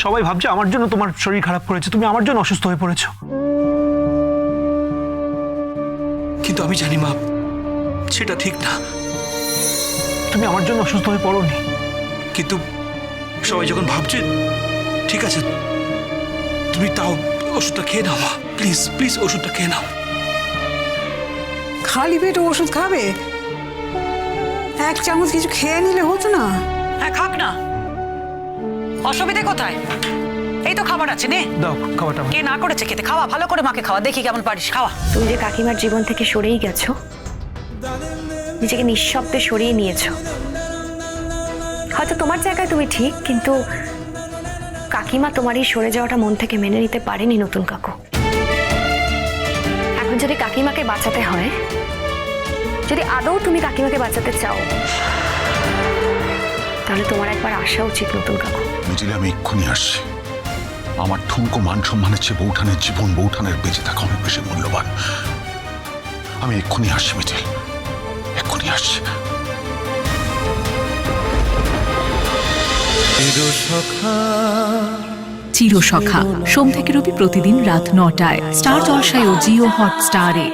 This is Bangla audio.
সবাই ভাবছে আমার জন্য তোমার শরীর খারাপ করেছে, তুমি আমার জন্য অসুস্থ হয়ে পড়েছো। কিন্তু আমি জানি মা, সেটা ঠিক না। তুমি আমার জন্য অসুস্থ হয়ে পড়োনি। কিন্তু সবাই যখন ভাবছে, ঠিক আছে তুমি তাও ওষুধটা খেয়ে নাও মা, প্লিজ প্লিজ ওষুধটা খেয়ে নাও। খালি পেটে ওষুধ খাবে? এক চামচ কিছু খেয়ে নিলে হতো না? হ্যাঁ খাক না, অসুবিধে কোথায়? এই তো খাবার আছে, নে। দাও খাবারটা আমাকে। কে না করেছে খেতে? খাওয়া, ভালো করে মাকে খাওয়া, দেখি কেমন পারিস, খাওয়া। তুমি যে কাকিমার জীবন থেকে সরেই গেছো, নিজেকে নিঃশব্দে সরিয়ে নিয়েছো। হয়তো তোমার জায়গায় তুমি ঠিক, কিন্তু কাকিমা তোমার এই সরে যাওয়াটা মন থেকে মেনে নিতে পারেনি নতুন কাকু। এখন যদি কাকিমাকে বাঁচাতে হয়, যদি আদৌ তুমি কাকিমাকে বাঁচাতে চাও, তাহলে তোমার একবার আসা উচিত নতুন কাকু। মিছিলে আমি এক্ষুনি আসছি। আমার ঠুনকো মান সম্মানের চেয়ে বৌঠানের জীবন, বৌঠানের বেঁচে থাকা অনেক বেশি মূল্যবান। আমি এক্ষুনি আসছি মিছিল, এক্ষুনি আসছি। চিরসখা সোম থেকে রবি প্রতিদিন রাত ৯টায় স্টার জলসায় ও জিও হটস্টারে।